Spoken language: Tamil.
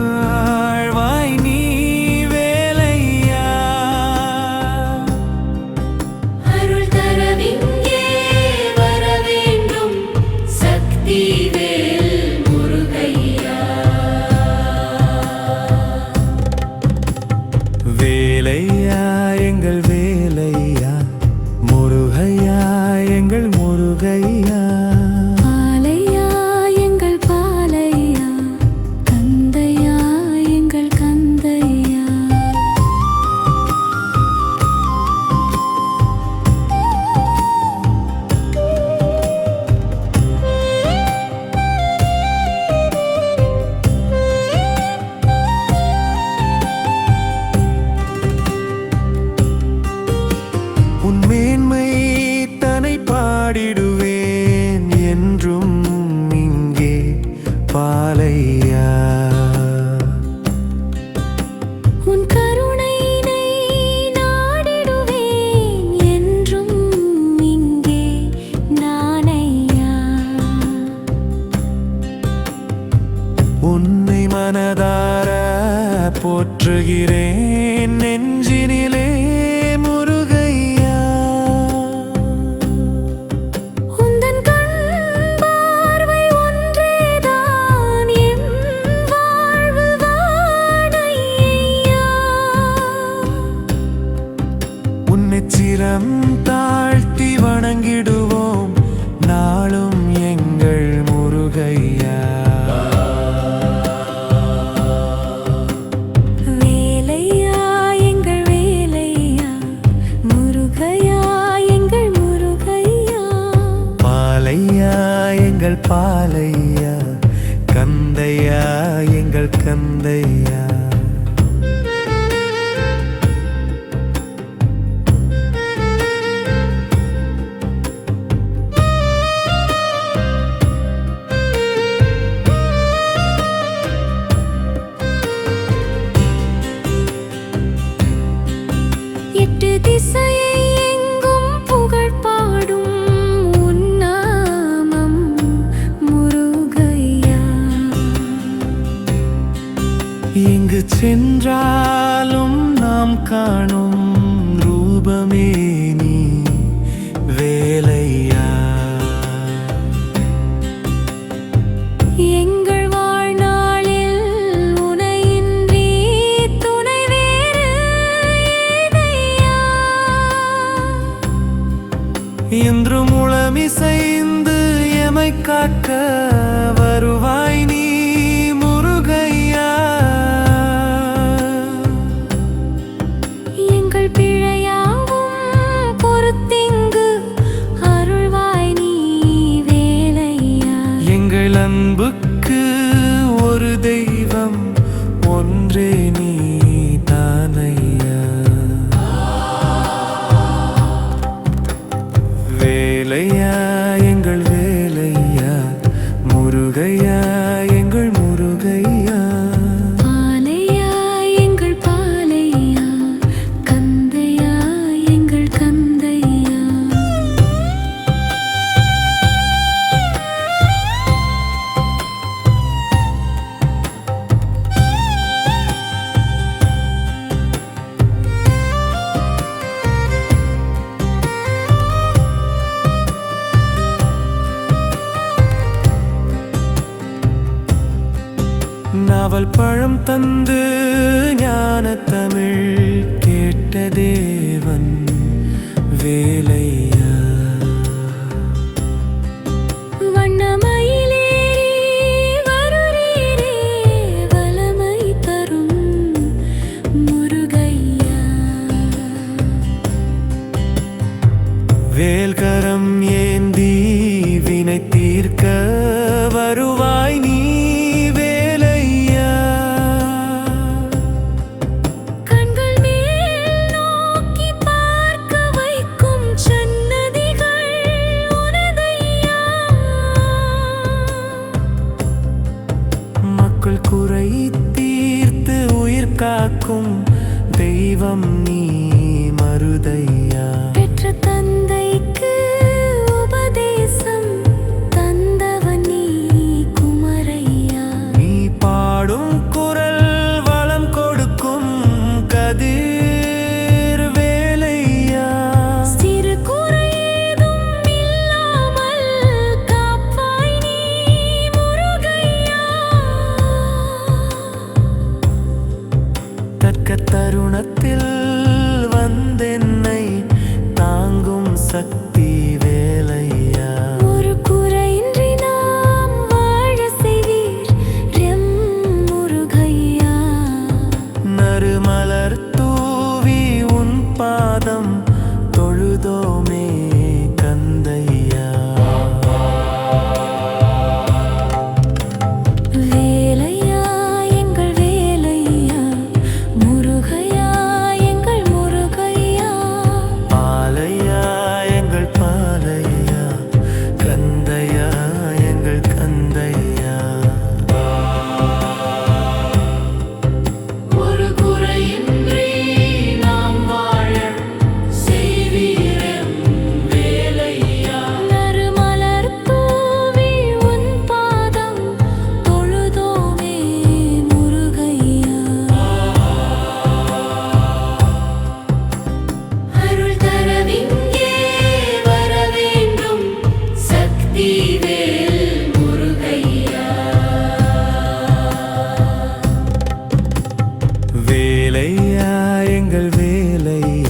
வார்த்தையாழ்வாய் நீ வேலையா. அருள் தரவிங்கே வர வேண்டும் சக்தி வேல் முருகையா. வேலையா எங்கள் வேலையா, முருகையா எங்கள் முருகையா. பாலையா எங்கள் பாலையா, கந்தையா எங்கள் கந்தையா. உன் மேன்மை தனை பாடிடுவேன் என்றும் இங்கே பாலையா. உன் கருணையினை நாடிடுவேன் என்றும் இங்கே நானையா. உன்னை மனதார போற்றுகிறேன் நெஞ்சினிலே முருகையா. உந்தன் கண் பார்வை ஒன்றேதான் என் வாழ்வு வாடையா. உன்னை சிரம் தாழ்த்தி வணங்கிடுவோம் நாளும் எங்கள் முருகையா. வேலையா எங்கள் வேலையா, முருகையா எங்கள் முருகையா. பாலையா எங்கள் பாலையா, கந்தையா எங்கள் கந்தையா. எட்டு திசையை எங்கும் புகழ் பாடும் உன் நாமம் முருகையா. எங்கு சென்றாலும் நாம் காணும் ரூபமே நீ வேலையா. எங்கள் வாழ்நாளில் உனையின்றி துணை வேறு ஏதையா. இன்று முழமிசைந்து எமை காக்க வருவாய் நீ முருகையா. எங்கள் பிழையாவும் பொறுத்திங்கு அருள்வாய் நீ வேலையா. எங்கள் அன்புக்கு ஒரு தெய்வம் ஒன்றே நீ தானையா. வேலையா எங்கள் வேலையா, முருகையா எங்கள் முருகையா. பாலையா எங்கள் பாலையா, கந்தையா எங்கள் கந்தையா. நாவல் பழம் தந்து ஞான தமிழ் கேட்ட தேவன் வேலையா. வண்ணமயிலேறி வருரீரே வலமை தரும் முருகையா. வேல்கரம் ஏந்தி வினை தீர்க்க வருவாய் நீ வேலையா. கண்கள் மேல் நோக்கி பார்க்க வைக்கும் சன்னதிகள் உனதையா. மக்கள் குறை தீர்த்து உயிர் காக்கும் தெய்வம் நீ மருதையா. பெற்ற தந்தைக்கு உபதேசம் தந்தவன் நீ குமரையா. நீ பாடும் தருணத்தில் வந்தென்னை தாங்கும் சக்தி வேலையா. ஒரு குறையின்றி நாம் வாழ செய்வீர் எம் முருகையா. நறுமலர் தூவி உன் பாதம் தொழுதோமே கந்தையா. வேலையா எங்கள் வேலையா, முருகையா எங்கள் முருகையா. பாலையா எங்கள் பாலையா, கந்தையா எங்கள் கந்தையா. ஒரு குறையின்றி நாம் வாழ செய்வீர் வேலையா. நறுமலர் தூவி உன் பாதம் தொழுதோமே முருகையா. அருள் தரவிங்கே வர வேண்டும் சக்தி வேல் முருகையா. வேலையா எங்கள் வேலையா,